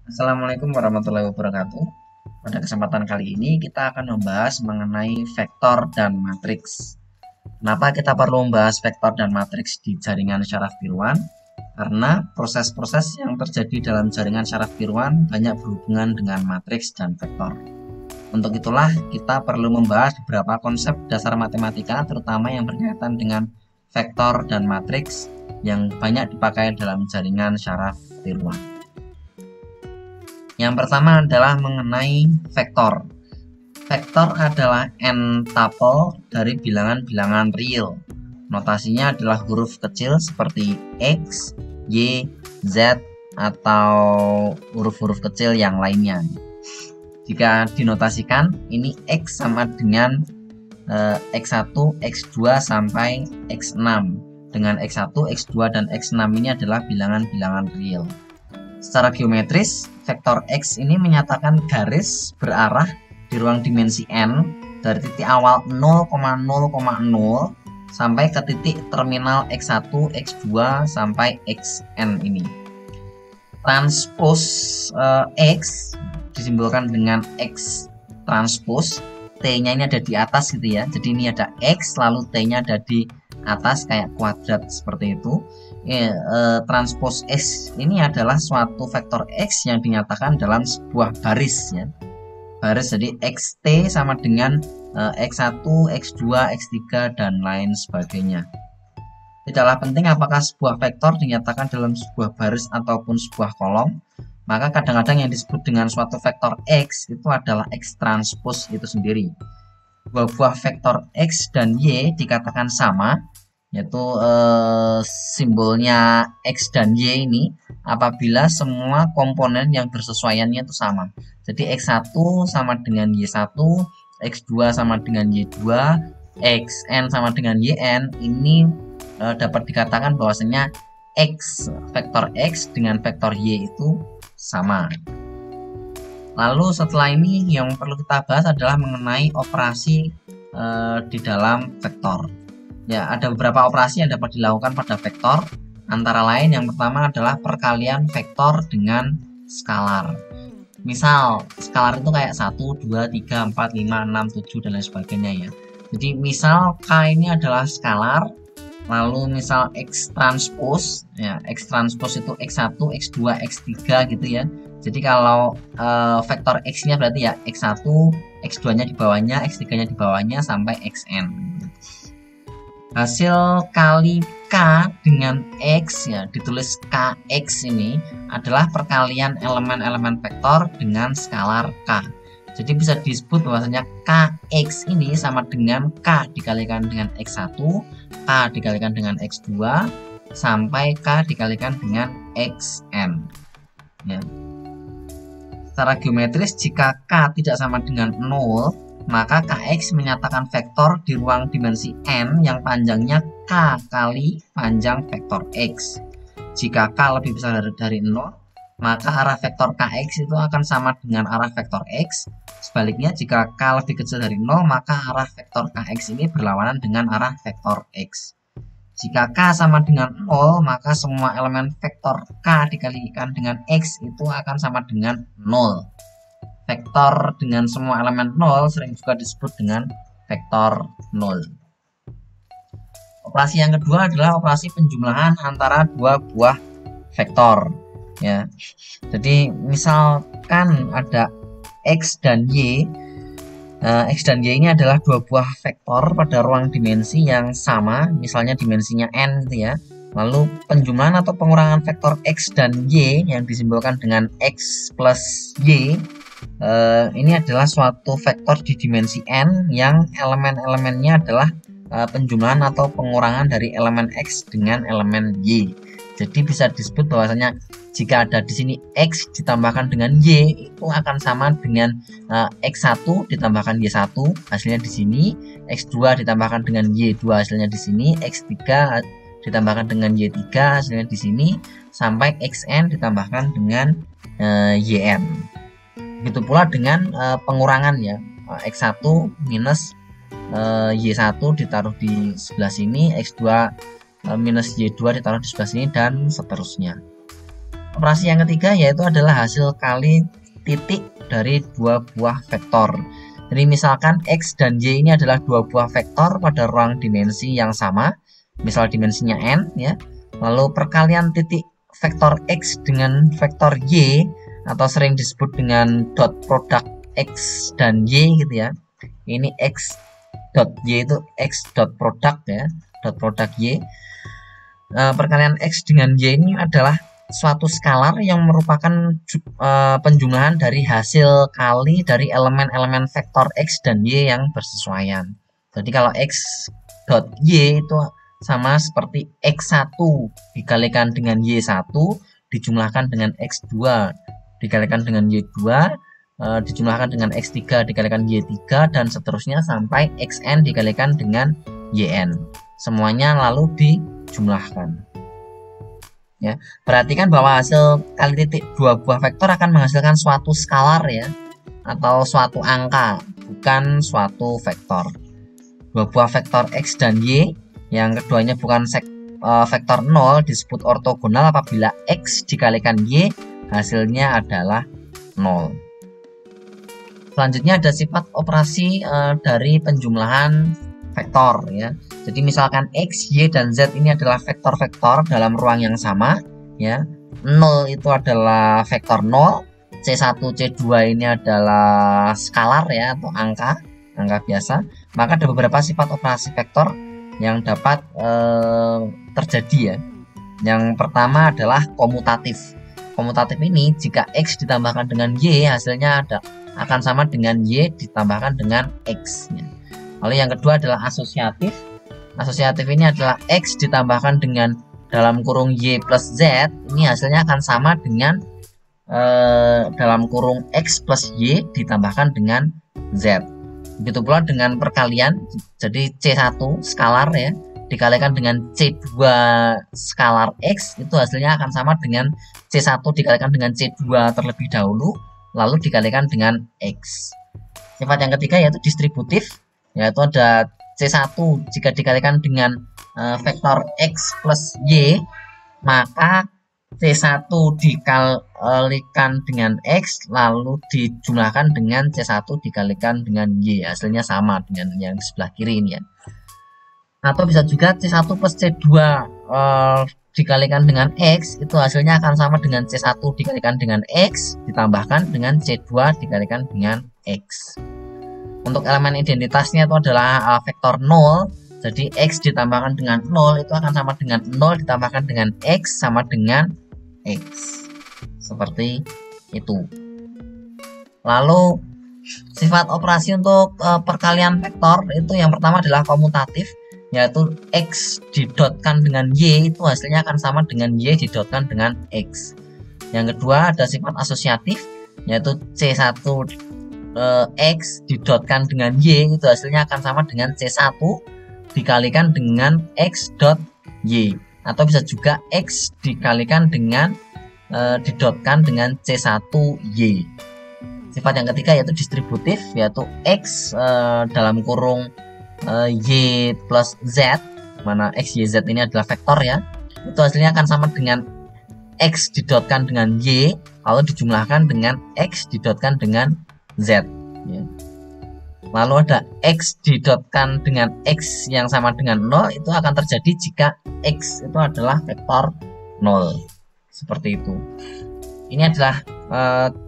Assalamualaikum warahmatullahi wabarakatuh. Pada kesempatan kali ini kita akan membahas mengenai vektor dan matriks. Kenapa kita perlu membahas vektor dan matriks di jaringan syaraf tiruan? Karena proses-proses yang terjadi dalam jaringan syaraf tiruan banyak berhubungan dengan matriks dan vektor. Untuk itulah kita perlu membahas beberapa konsep dasar matematika, terutama yang berkaitan dengan vektor dan matriks yang banyak dipakai dalam jaringan syaraf tiruan. Yang pertama adalah mengenai vektor. Vektor adalah n-tuple dari bilangan-bilangan real. Notasinya adalah huruf kecil seperti X, Y, Z, atau huruf-huruf kecil yang lainnya. Jika dinotasikan, ini X sama dengan X1, X2 sampai X6. Dengan X1, X2, dan X6 ini adalah bilangan-bilangan real. Secara geometris, vektor X ini menyatakan garis berarah di ruang dimensi n dari titik awal 0,0,0 sampai ke titik terminal X1, X2 sampai Xn ini. Transpos X disimbolkan dengan X transpos, T-nya ini ada di atas gitu ya. Jadi ini ada X lalu T-nya ada di atas kayak kuadrat seperti itu. Transpos X ini adalah suatu vektor X yang dinyatakan dalam sebuah baris ya. Baris, jadi XT sama dengan X1, X2, X3 dan lain sebagainya. Tidaklah penting apakah sebuah vektor dinyatakan dalam sebuah baris ataupun sebuah kolom, maka kadang-kadang yang disebut dengan suatu vektor X itu adalah X transpos itu sendiri. Dua buah vektor X dan Y dikatakan sama, yaitu simbolnya X dan Y ini apabila semua komponen yang bersesuaiannya itu sama. Jadi X1 sama dengan Y1, X2 sama dengan Y2, Xn sama dengan Yn. Ini dapat dikatakan bahwasanya X, vektor X dengan vektor Y itu sama. Lalu setelah ini yang perlu kita bahas adalah mengenai operasi di dalam vektor. Ya, ada beberapa operasi yang dapat dilakukan pada vektor. Antara lain yang pertama adalah perkalian vektor dengan skalar. Misal skalar itu kayak 1, 2, 3, 4, 5, 6, 7 dan lain sebagainya ya. Jadi misal K ini adalah skalar, lalu misal X transpos ya, X transpos itu X1, X2, X3 gitu ya. Jadi kalau vektor X-nya berarti ya X1, X2-nya di bawahnya, X3-nya di bawahnya sampai Xn. Hasil kali K dengan X ya, ditulis Kx ini adalah perkalian elemen-elemen vektor dengan skalar K. Jadi bisa disebut bahwasanya Kx ini sama dengan K dikalikan dengan X1, K dikalikan dengan X2, sampai K dikalikan dengan Xn. Ya. Secara geometris, jika K tidak sama dengan 0, maka Kx menyatakan vektor di ruang dimensi n yang panjangnya K kali panjang vektor X. Jika K lebih besar dari 0, maka arah vektor Kx itu akan sama dengan arah vektor X. Sebaliknya, jika K lebih kecil dari 0, maka arah vektor Kx ini berlawanan dengan arah vektor X. Jika K sama dengan 0, maka semua elemen vektor K dikalikan dengan X itu akan sama dengan 0. Vektor dengan semua elemen 0 sering juga disebut dengan vektor 0. Operasi yang kedua adalah operasi penjumlahan antara dua buah vektor ya. Jadi misalkan ada X dan Y. X dan Y ini adalah dua buah vektor pada ruang dimensi yang sama, misalnya dimensinya n gitu ya. Lalu penjumlahan atau pengurangan vektor X dan Y yang disimbolkan dengan X plus Y ini adalah suatu vektor di dimensi n yang elemen-elemennya adalah penjumlahan atau pengurangan dari elemen X dengan elemen Y. Jadi bisa disebut bahwasanya jika ada di sini X ditambahkan dengan Y itu akan sama dengan X1 ditambahkan Y1 hasilnya di sini, X2 ditambahkan dengan Y2 hasilnya di sini, X3 ditambahkan dengan Y3 hasilnya di sini, sampai Xn ditambahkan dengan Yn. Begitu pula dengan pengurangan ya, X1 minus Y1 ditaruh di sebelah sini, X2 minus Y2 ditaruh di sebelah sini, dan seterusnya. operasi yang ketiga yaitu adalah hasil kali titik dari dua buah vektor. Jadi misalkan X dan Y ini adalah dua buah vektor pada ruang dimensi yang sama, misal dimensinya n ya. Lalu perkalian titik vektor X dengan vektor Y atau sering disebut dengan dot product X dan Y gitu ya. Ini X dot Y itu X dot product ya, dot product Y. Perkalian X dengan Y ini adalah suatu skalar yang merupakan penjumlahan dari hasil kali dari elemen-elemen vektor X dan Y yang bersesuaian. Jadi kalau X dot Y itu sama seperti X1 dikalikan dengan Y1 dijumlahkan dengan X2 dikalikan dengan Y2 dijumlahkan dengan X3 dikalikan Y3 dan seterusnya sampai Xn dikalikan dengan Yn. Semuanya lalu dijumlahkan. Ya, perhatikan bahwa hasil kali titik dua buah vektor akan menghasilkan suatu skalar ya, atau suatu angka, bukan suatu vektor. Dua buah vektor X dan Y yang keduanya bukan vektor 0 disebut ortogonal apabila X dikalikan Y hasilnya adalah 0. Selanjutnya ada sifat operasi dari penjumlahan vektor ya. Jadi misalkan X, Y, dan Z ini adalah vektor-vektor dalam ruang yang sama ya. 0 itu adalah vektor 0, C1, C2 ini adalah skalar ya atau angka biasa. Maka ada beberapa sifat operasi vektor yang dapat terjadi ya. Yang pertama adalah komutatif. Komutatif ini jika X ditambahkan dengan Y hasilnya akan sama dengan Y ditambahkan dengan X ya. Lalu yang kedua adalah asosiatif. Asosiatif ini adalah X ditambahkan dengan dalam kurung Y plus Z, ini hasilnya akan sama dengan dalam kurung X plus Y ditambahkan dengan Z. Begitu pula dengan perkalian, jadi C1 skalar ya dikalikan dengan C2 skalar X, itu hasilnya akan sama dengan C1 dikalikan dengan C2 terlebih dahulu lalu dikalikan dengan X. Sifat yang ketiga yaitu distributif, yaitu ada C1 jika dikalikan dengan vektor X plus Y, maka C1 dikalikan dengan X lalu dijumlahkan dengan C1 dikalikan dengan Y, hasilnya sama dengan yang di sebelah kiri ini ya. Atau bisa juga C1 plus C2 dikalikan dengan X, itu hasilnya akan sama dengan C1 dikalikan dengan X ditambahkan dengan C2 dikalikan dengan X. Untuk elemen identitasnya itu adalah vektor 0. Jadi X ditambahkan dengan 0 itu akan sama dengan 0 ditambahkan dengan X sama dengan X. Seperti itu. Lalu sifat operasi untuk perkalian vektor itu yang pertama adalah komutatif, yaitu X didotkan dengan Y itu hasilnya akan sama dengan Y didotkan dengan X. Yang kedua ada sifat asosiatif, yaitu C1 X didotkan dengan Y itu hasilnya akan sama dengan C1 dikalikan dengan X dot Y, atau bisa juga X dikalikan dengan didotkan dengan C1 Y. Sifat yang ketiga yaitu distributif, yaitu X dalam kurung Y plus Z, mana X, Y, Z ini adalah vektor ya, itu hasilnya akan sama dengan X didotkan dengan Y lalu dijumlahkan dengan X didotkan dengan Z ya. Lalu ada X didotkan dengan X yang sama dengan 0, itu akan terjadi jika X itu adalah vektor 0. Seperti itu. Ini adalah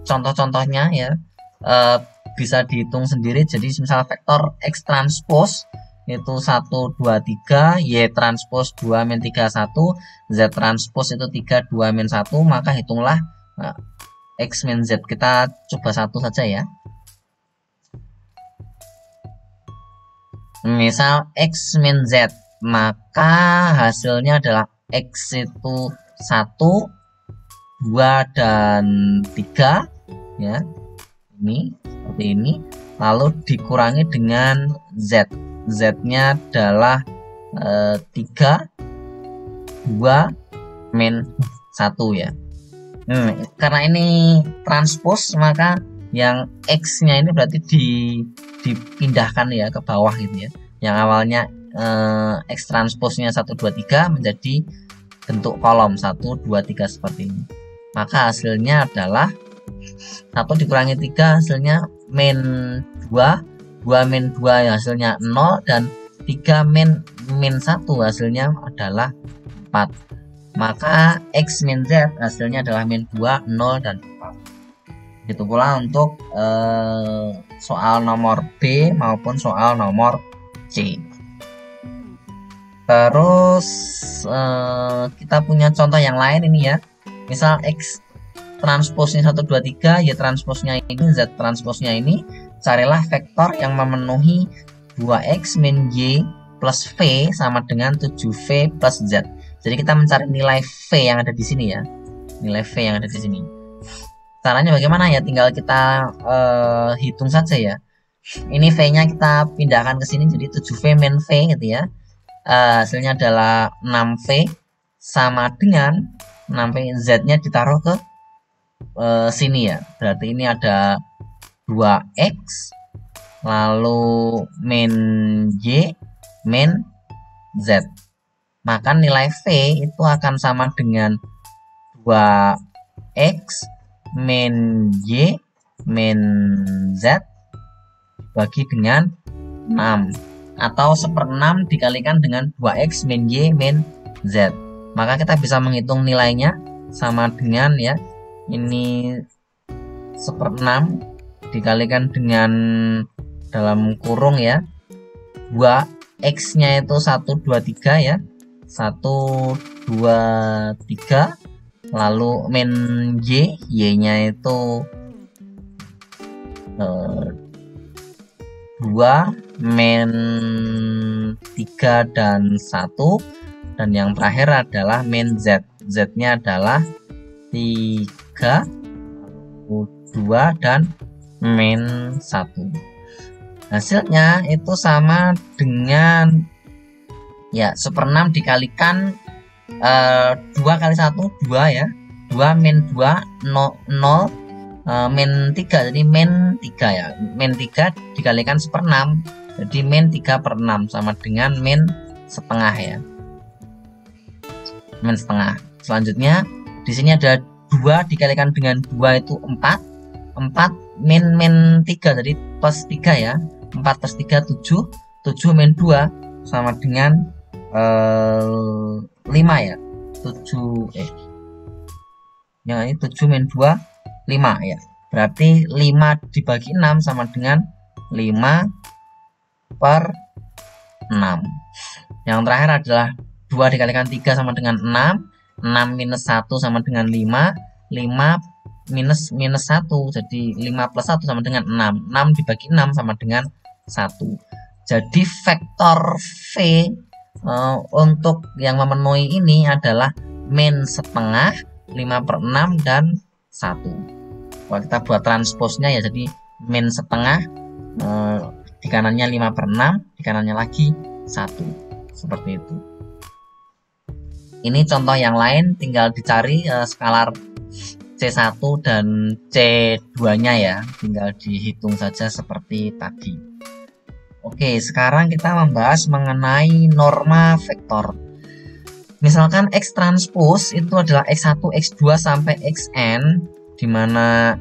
contoh-contohnya ya, bisa dihitung sendiri. Jadi misal vektor X transpose itu 1, 2, 3, Y transpose 2, min 3, 1, Z transpose itu 3, 2, min 1, maka hitunglah X min Z. Kita coba satu saja ya. Misal X min Z, maka hasilnya adalah X itu 1, 2, dan 3 ya. Ini seperti ini, lalu dikurangi dengan Z. Z-nya adalah 3, 2, min 1 ya. Karena ini transpose, maka yang X-nya ini berarti dipindahkan ya ke bawah gitu ya. Yang awalnya X transpose-nya 1, 2, 3 menjadi bentuk kolom 1, 2, 3 seperti ini. maka hasilnya adalah 1 dikurangi 3 hasilnya min 2, 2 min 2 hasilnya 0, dan 3 min 1 hasilnya adalah 4. Maka X min Z hasilnya adalah min 2, 0, dan 4. Begitu pula untuk soal nomor B maupun soal nomor C. Terus kita punya contoh yang lain ini ya. Misal X transposnya 1, 2, 3, Y transposnya ini, Z transposnya ini. Carilah vektor yang memenuhi 2X min Y plus V sama dengan 7V plus Z. Jadi kita mencari nilai V yang ada di sini ya. Nilai V yang ada di sini. Caranya bagaimana ya? Tinggal kita hitung saja ya. Ini V-nya kita pindahkan ke sini jadi 7V min V gitu ya. Hasilnya adalah 6V sama dengan 6V, Z-nya ditaruh ke sini ya. Berarti ini ada 2X lalu min Y min Z. Maka nilai V itu akan sama dengan 2X min Y min Z bagi dengan 6, atau 1/6 dikalikan dengan 2X min Y min Z. Maka kita bisa menghitung nilainya sama dengan ya, ini 1/6 dikalikan dengan dalam kurung ya 2X nya itu 1, 2, 3 ya, 1, 2, 3, lalu min Y nya itu 2 min 3 dan 1, dan yang terakhir adalah min Z. Z nya adalah 3, 2, dan min 1. Hasilnya itu sama dengan ya 1/6 dikalikan 2 kali 1 2 ya, 2 min 2 0, min 3 jadi min 3 ya, min 3 dikalikan 1/6 jadi min 3/6 sama dengan min setengah ya, min setengah. Selanjutnya di sini ada 2 dikalikan dengan 2 itu 4 min 3 jadi plus 3 ya, 4 plus 3 7, 7 min 2 sama dengan 5 ya, 7 yang ini 7 min 2 5 ya, berarti 5 dibagi 6 sama dengan 5/6. Yang terakhir adalah 2 dikalikan 3 sama dengan 6, 6 minus 1 sama dengan 5, 5 minus 1 jadi 5 plus 1 sama dengan 6, 6 dibagi 6 sama dengan 1. Jadi vektor V untuk yang memenuhi ini adalah min setengah, 5/6, dan 1. Kalau kita buat transposnya ya, jadi min setengah, di kanannya 5/6, di kanannya lagi 1, seperti itu. Ini contoh yang lain, tinggal dicari skalar C1 dan C2 nya ya, tinggal dihitung saja seperti tadi. Oke, sekarang kita membahas mengenai norma vektor. Misalkan X transpose itu adalah X1, X2 sampai Xn, di mana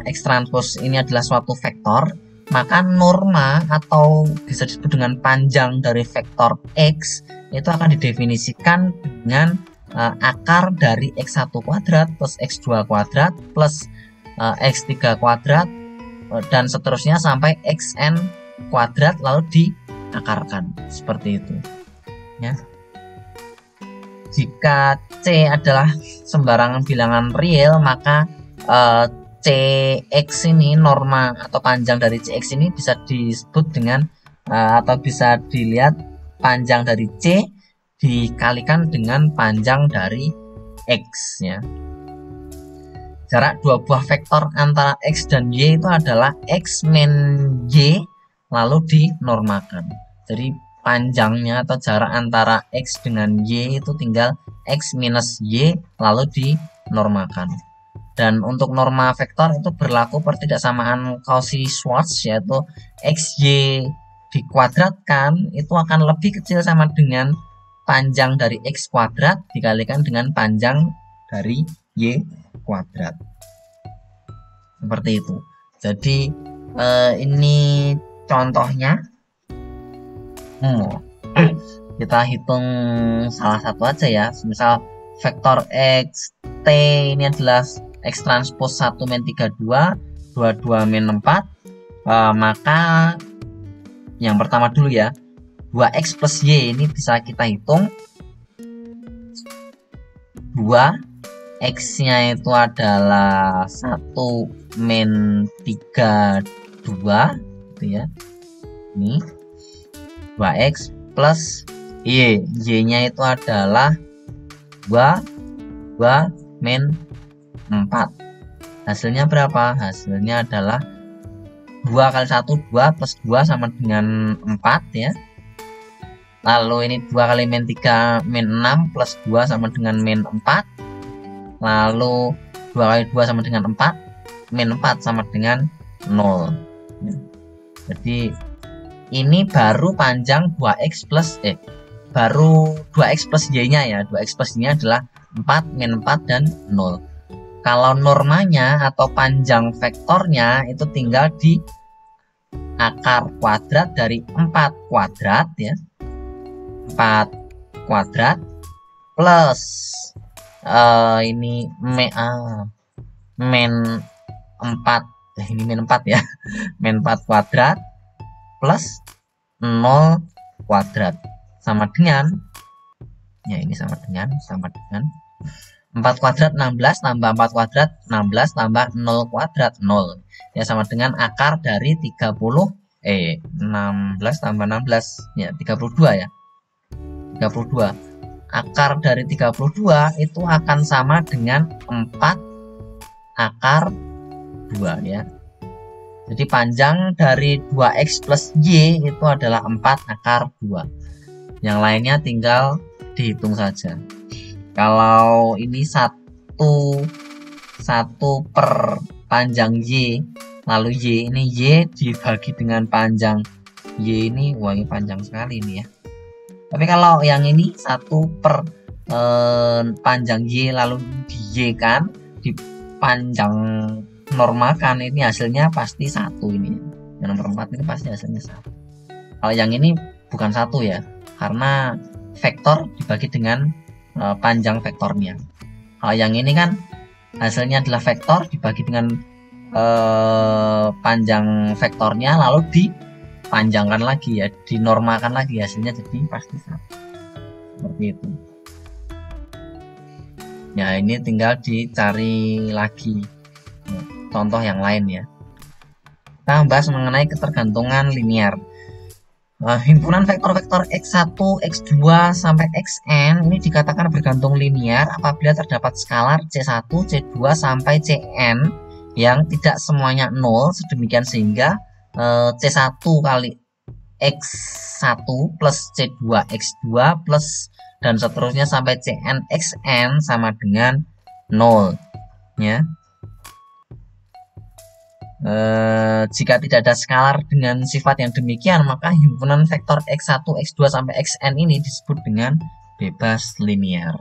X transpose ini adalah suatu vektor, maka norma atau bisa disebut dengan panjang dari vektor X itu akan didefinisikan dengan akar dari X1 kuadrat plus X2 kuadrat plus X3 kuadrat dan seterusnya sampai Xn kuadrat lalu diakarkan seperti itu ya. Jika C adalah sembarangan bilangan real, maka Cx ini, norma atau panjang dari Cx ini bisa disebut dengan atau bisa dilihat panjang dari C dikalikan dengan panjang dari X ya. Jarak dua buah vektor antara X dan Y itu adalah X min Y lalu dinormakan. Jadi panjangnya atau jarak antara X dengan Y itu tinggal X minus Y lalu dinormakan. Dan untuk norma vektor itu berlaku pertidaksamaan Cauchy-Schwarz, yaitu XY dikuadratkan itu akan lebih kecil sama dengan panjang dari X kuadrat dikalikan dengan panjang dari Y kuadrat. Seperti itu. Jadi ini contohnya. Kita hitung salah satu aja ya. Misal vektor X T ini adalah X transpose 1 min 32, 22 min 4. Maka yang pertama dulu ya, 2X plus Y ini bisa kita hitung. 2X-nya itu adalah 1 min 32 gitu ya. Ini 2X plus Y. Y-nya itu adalah 2 min 4. Hasilnya berapa? Hasilnya adalah 2 kali 1 2 plus 2 sama dengan 4 ya. Lalu ini 2 kali min 3 min 6 plus 2 sama dengan min 4. Lalu 2 kali 2 sama dengan 4, min 4 sama dengan 0 ya. Jadi ini baru panjang 2x plus baru 2x plus y nya ya. 2x plus y nya adalah 4, min 4 dan 0. Kalau normanya atau panjang vektornya itu tinggal di akar kuadrat dari 4 kuadrat ya. 4 kuadrat plus ini min 4 ini min 4 ya. Min 4 kuadrat plus 0 kuadrat sama dengan ya, ini sama dengan 4 kuadrat 16 tambah 4 kuadrat 16 tambah 0 kuadrat 0 ya, sama dengan akar dari 16 tambah 16 ya 32 ya. 32 akar dari 32 itu akan sama dengan 4 akar 2 ya. Jadi panjang dari 2x plus y itu adalah 4 akar 2. Yang lainnya tinggal dihitung saja. Kalau ini 1 per panjang y, lalu y ini y dibagi dengan panjang y ini, wah ini panjang sekali ini ya. Tapi kalau yang ini 1 per panjang y lalu di y kan, di panjang normalkan, ini hasilnya pasti 1 ini. Yang nomor 4 ini pasti hasilnya 1. Kalau yang ini bukan 1 ya, karena vektor dibagi dengan panjang vektornya. Kalau yang ini kan hasilnya adalah vektor dibagi dengan panjang vektornya lalu dipanjangkan lagi ya, dinormalkan lagi, hasilnya jadi pasti 1. Seperti itu. Ya, ini tinggal dicari lagi contoh yang lain ya. Kita membahas mengenai ketergantungan linear. Himpunan vektor-vektor x1, x2 sampai xn ini dikatakan bergantung linear apabila terdapat skalar c1, c2 sampai cn yang tidak semuanya 0, sedemikian sehingga c1 kali x1 plus c2 x2 plus dan seterusnya sampai cn xn sama dengan 0 ya. Jika tidak ada skalar dengan sifat yang demikian, maka himpunan vektor x1, x2 sampai xn ini disebut dengan bebas linear.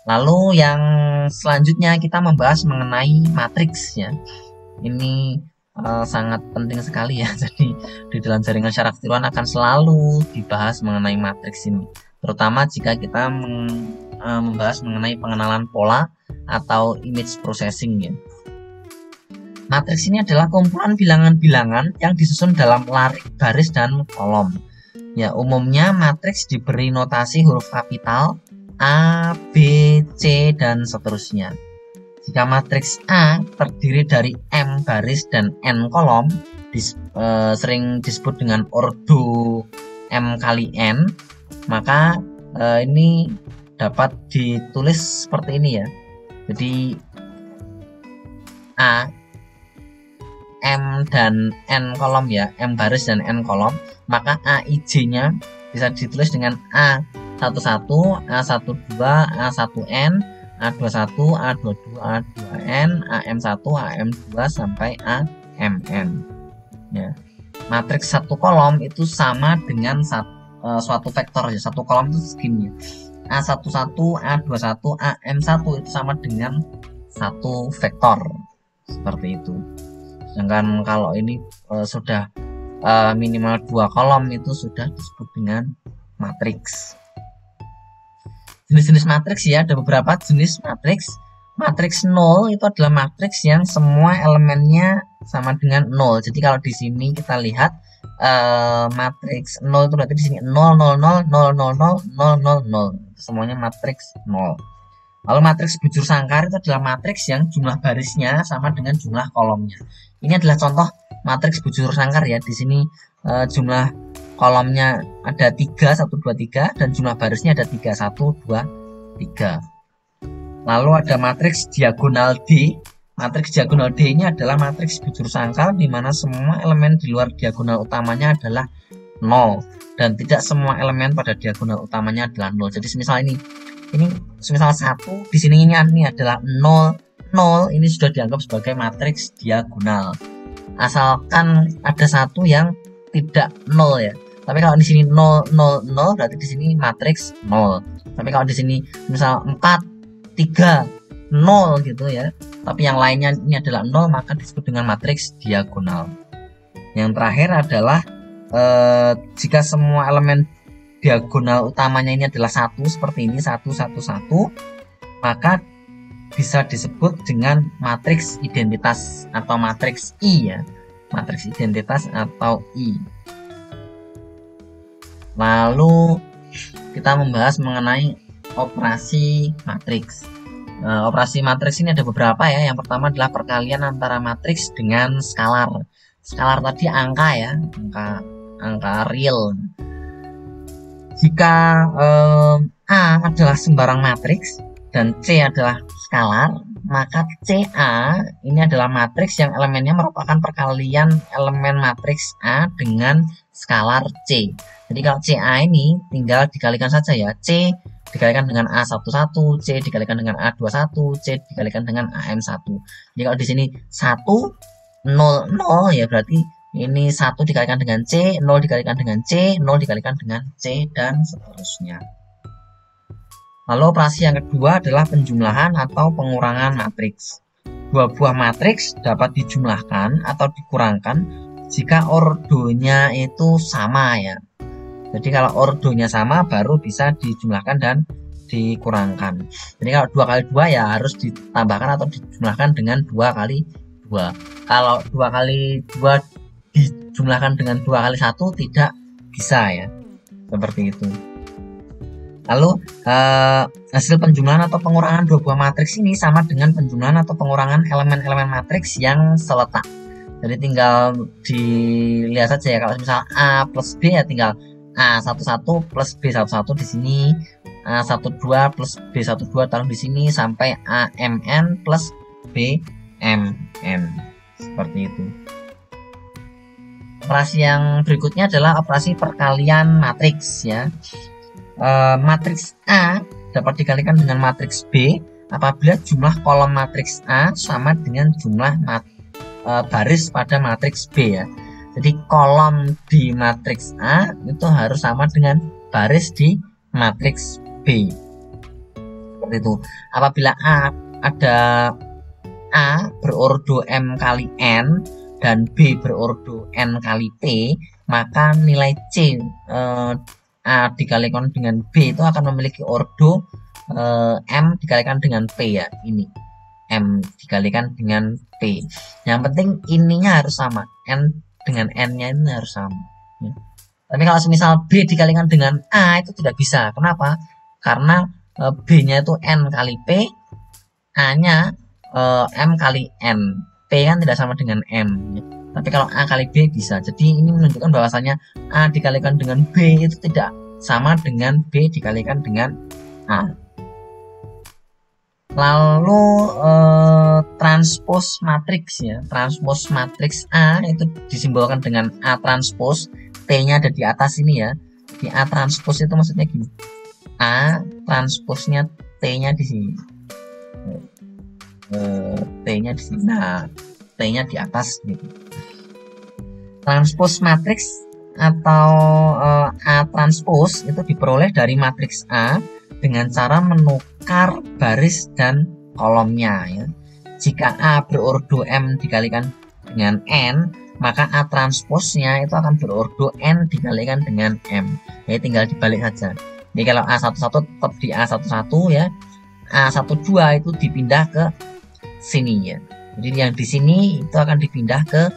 Lalu yang selanjutnya kita membahas mengenai matriks ya. Ini sangat penting sekali ya. Jadi di dalam jaringan syaraf tiruan akan selalu dibahas mengenai matriks ini, terutama jika kita membahas mengenai pengenalan pola atau image processing ya. Matriks ini adalah kumpulan bilangan-bilangan yang disusun dalam larik baris dan kolom. Ya, umumnya matriks diberi notasi huruf kapital A, B, C, dan seterusnya. Jika matriks A terdiri dari M baris dan N kolom, sering disebut dengan ordo M kali N, maka ini dapat ditulis seperti ini ya. Jadi A, M dan N kolom ya, M baris dan N kolom, maka AIJ-nya bisa ditulis dengan A11, A12, A1N, A21, A22, A2N, AM1, AM2 sampai AMN. Ya. Matriks satu kolom itu sama dengan suatu vektor ya. Satu kolom itu segini. A11, A21, AM1 itu sama dengan satu vektor seperti itu. Sedangkan kalau ini sudah minimal 2 kolom itu sudah disebut dengan matriks. Jenis-jenis matriks ya, ada beberapa jenis matriks. Matriks 0 itu adalah matriks yang semua elemennya sama dengan 0. Jadi kalau di sini kita lihat matriks 0 itu berarti di sini 0 0 0 0 0 0 0 0 0. Semuanya matriks 0. Lalu matriks bujur sangkar itu adalah matriks yang jumlah barisnya sama dengan jumlah kolomnya. Ini adalah contoh matriks bujur sangkar ya. Di sini jumlah kolomnya ada 3 1 2 3 dan jumlah barisnya ada 3 1 2 3. Lalu ada matriks diagonal D. Matriks diagonal D ini adalah matriks bujur sangkar di mana semua elemen di luar diagonal utamanya adalah 0 dan tidak semua elemen pada diagonal utamanya adalah 0. Jadi semisal ini semisal 1 di sini ini adalah 0 0, ini sudah dianggap sebagai matriks diagonal. Asalkan ada satu yang tidak 0 ya. Tapi kalau di sini 0 0 0 berarti di sini matriks 0. Tapi kalau di sini misal 4 3 0 gitu ya. Tapi yang lainnya ini adalah 0 maka disebut dengan matriks diagonal. Yang terakhir adalah jika semua elemen diagonal utamanya ini adalah 1 seperti ini 1 1 1 maka bisa disebut dengan matriks identitas atau matriks I ya. Matriks identitas atau I. Lalu kita membahas mengenai operasi matriks. Operasi matriks ini ada beberapa ya. Yang pertama adalah perkalian antara matriks dengan skalar. Skalar tadi angka ya, angka real. Jika A adalah sembarang matriks dan C adalah skalar, maka CA ini adalah matriks yang elemennya merupakan perkalian elemen matriks A dengan skalar C. Jadi kalau CA ini tinggal dikalikan saja ya. C dikalikan dengan A11, C dikalikan dengan A21, C dikalikan dengan AM1. Jadi kalau di sini 1 0 0 ya berarti ini 1 dikalikan dengan C, 0 dikalikan dengan C, 0 dikalikan dengan C dan seterusnya. Lalu operasi yang kedua adalah penjumlahan atau pengurangan matriks. Dua buah matriks dapat dijumlahkan atau dikurangkan jika ordonya itu sama ya. Jadi kalau ordonya sama baru bisa dijumlahkan dan dikurangkan. Jadi kalau 2 kali 2 ya harus ditambahkan atau dijumlahkan dengan 2 kali 2. Kalau 2 kali 2 dijumlahkan dengan 2 kali 1 tidak bisa ya. Seperti itu. Lalu hasil penjumlahan atau pengurangan dua buah matriks ini sama dengan penjumlahan atau pengurangan elemen-elemen matriks yang seletak. Jadi tinggal dilihat saja ya. Kalau misal A plus B ya tinggal A11 plus B11 di sini, A12 plus B12 taruh di sini sampai AMN plus BMN. Seperti itu. Operasi yang berikutnya adalah operasi perkalian matriks ya. Matriks A dapat dikalikan dengan matriks B apabila jumlah kolom matriks A sama dengan jumlah baris pada matriks B ya. Jadi kolom di matriks A itu harus sama dengan baris di matriks B. Seperti itu. Apabila ada A berordo M kali N dan B berordo N kali P, maka nilai C A dikalikan dengan B itu akan memiliki ordo M dikalikan dengan P ya. Ini M dikalikan dengan P. Yang penting ininya harus sama. N dengan N-nya ini harus sama ya. Tapi kalau misal B dikalikan dengan A itu tidak bisa. Kenapa? Karena B-nya itu N kali P, A-nya M kali N. P kan tidak sama dengan M ya. Tapi kalau A kali B bisa. Jadi ini menunjukkan bahwasannya A dikalikan dengan B itu tidak sama dengan B dikalikan dengan A. Lalu transpos matriks ya. Transpos matriks A itu disimbolkan dengan A transpos. T-nya ada di atas ini ya. Di A transpos itu maksudnya gini. A transposnya T-nya di sini. T-nya di sini. Nah, T-nya di atas gitu. Transpos matriks atau A transpos itu diperoleh dari matriks A dengan cara menukar baris dan kolomnya ya. jika A berordo M dikalikan dengan N, maka A transposnya itu akan berordo N dikalikan dengan M. Jadi tinggal dibalik saja. Jadi kalau A11 tetap di A11 ya, A12 itu dipindah ke sini ya. Jadi yang di sini itu akan dipindah ke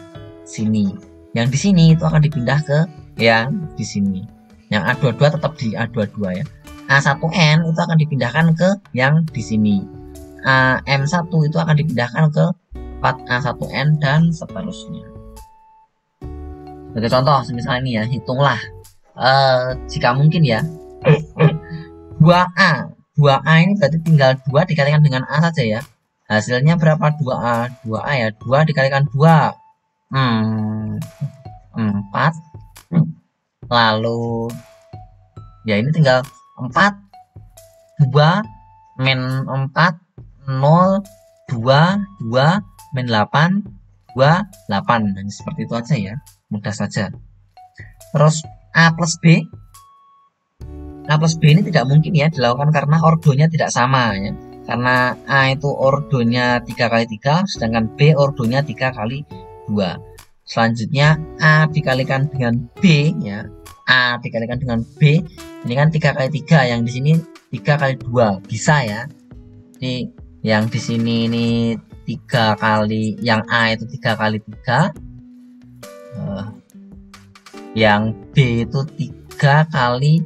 sini. Yang di sini itu akan dipindah ke yang di sini. Yang A22 tetap di A22 ya. A1N itu akan dipindahkan ke yang di sini. M1 itu akan dipindahkan ke 4A1N dan seterusnya. Sebagai contoh, misalnya ini ya, hitunglah jika mungkin ya 2A ini berarti tinggal 2 dikalikan dengan A saja ya. Hasilnya berapa? 2A ya, 2 dikalikan 2 4. Lalu ya ini tinggal 4 2 min 4 0 2 2 min 8 2 8. Dan seperti itu aja ya, mudah saja. Terus A plus B ini tidak mungkin ya dilakukan karena ordonya tidak sama ya. Karena A itu ordonya 3 kali 3, sedangkan B ordonya 3 kali 2. Selanjutnya A dikalikan dengan B ya. A dikalikan dengan B ini kan 3 kali 3, yang di sini 3 kali 2 bisa ya. Jadi yang di sini ini 3 kali, yang A itu 3 kali 3, yang B itu 3 kali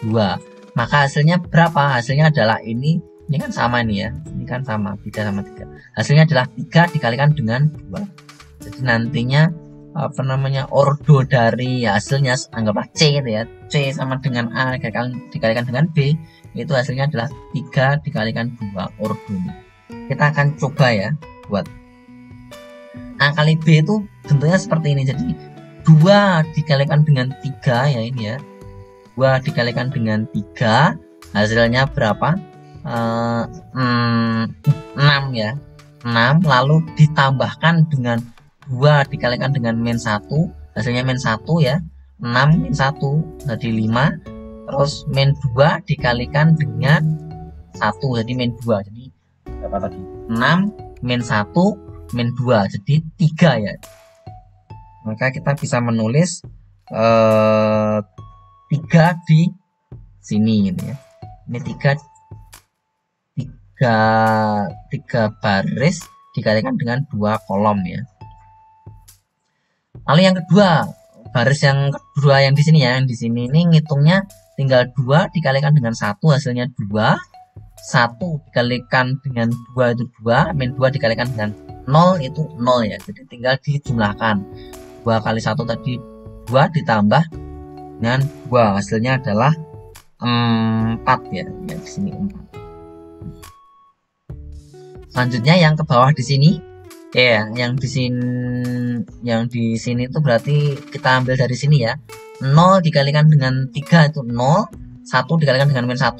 2. Maka hasilnya berapa? Hasilnya adalah ini kan sama nih ya. Ini kan sama, 3 sama 3. Hasilnya adalah 3 dikalikan dengan 2. Jadi nantinya ordo dari hasilnya anggaplah C gitu ya. C sama dengan A dikalikan dengan B, itu hasilnya adalah 3 dikalikan 2 ordonya. Kita akan coba ya buat A kali B itu bentuknya seperti ini. Jadi 2 dikalikan dengan 3 ya, ini ya. 2 dikalikan dengan 3 hasilnya berapa? 6 ya. 6 lalu ditambahkan dengan 2 dikalikan dengan min 1, hasilnya min 1 ya. 6 min 1 jadi 5. Terus min 2 dikalikan dengan 1 jadi min 2. Jadi berapa tadi? 6 min 1 min 2 jadi 3 ya. Maka kita bisa menulis 3 di sini gitu ya. Ini 3 baris dikalikan dengan 2 kolom ya. Lalu yang kedua, baris yang kedua yang di sini ya, yang di sini ini ngitungnya tinggal 2 dikalikan dengan 1 hasilnya 2. 1 dikalikan dengan 2 itu 2, min 2 dikalikan dengan 0 itu 0 ya. Jadi tinggal dijumlahkan. 2 kali 1 tadi 2 ditambah dengan 2, hasilnya adalah 4 ya. Ya di sini 4. Selanjutnya yang ke bawah di sini ya, yang di sini itu berarti kita ambil dari sini ya. 0 dikalikan dengan 3 itu 0, 1 dikalikan dengan min 1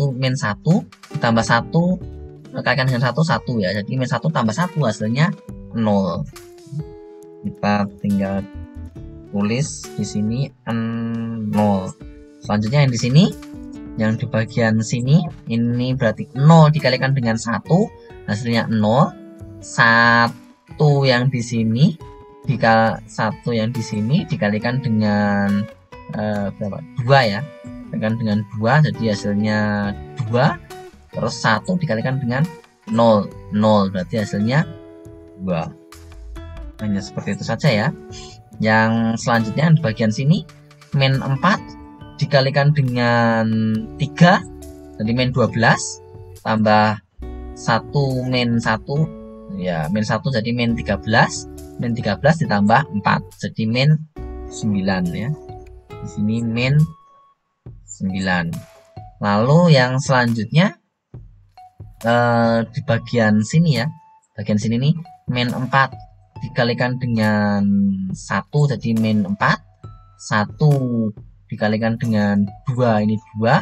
ditambah 1 dikalikan dengan 1 ya. Jadi min 1 tambah 1 hasilnya 0. Kita tinggal tulis di sini 0. Selanjutnya yang di sini, yang di bagian sini ini berarti 0 dikalikan dengan 1 hasilnya 0. 1 yang di sini dikalikan dengan berapa? 2 ya. Dikalikan dengan 2 jadi hasilnya 2. Terus 1 dikalikan dengan 0 berarti hasilnya 2. Hanya seperti itu saja ya. Yang selanjutnya di bagian sini min 4 dikalikan dengan 3 jadi min 12 tambah 1 min 1 ya, min 1 jadi min 13, min 13 ditambah 4 jadi min 9 ya. Di sini min 9. Lalu yang selanjutnya di bagian sini ya, bagian sini nih min 4 dikalikan dengan 1 jadi min 4, 1 dikalikan dengan 2 ini 2,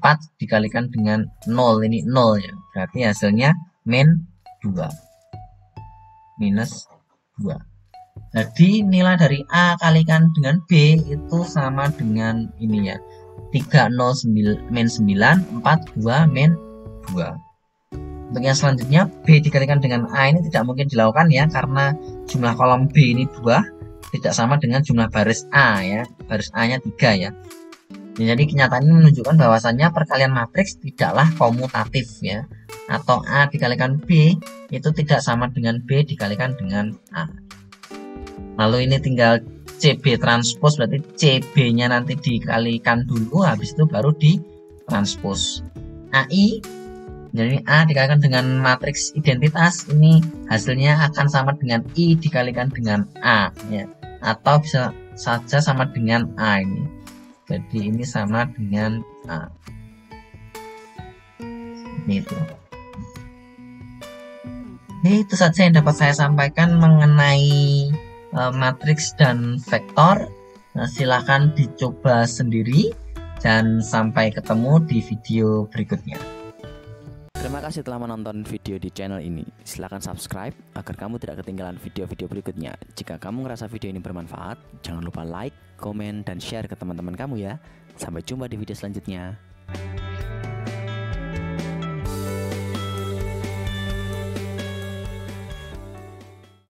4 dikalikan dengan 0 ini 0 ya, berarti hasilnya min 2 minus 2. Jadi nilai dari A kalikan dengan B itu sama dengan ini ya, 3 0 9 min 9 4 2 min 2. Untuk yang selanjutnya, B dikalikan dengan A ini tidak mungkin dilakukan ya, karena jumlah kolom B ini 2, tidak sama dengan jumlah baris A ya. Baris A nya 3 ya. Jadi kenyataan ini menunjukkan bahwasannya perkalian matriks tidaklah komutatif ya. Atau A dikalikan B itu tidak sama dengan B dikalikan dengan A. Lalu ini tinggal CB transpose, berarti CB nya nanti dikalikan dulu, habis itu baru ditranspose. AI, jadi A dikalikan dengan matriks identitas, ini hasilnya akan sama dengan I dikalikan dengan A ya. Atau bisa saja sama dengan A ini. Jadi ini sama dengan A. Itu. Itu saja yang dapat saya sampaikan mengenai matriks dan vektor. Nah, silahkan dicoba sendiri dan sampai ketemu di video berikutnya. Terima kasih telah menonton video di channel ini. Silahkan subscribe agar kamu tidak ketinggalan video-video berikutnya. Jika kamu ngerasa video ini bermanfaat, jangan lupa like, komen, dan share ke teman-teman kamu ya. Sampai jumpa di video selanjutnya.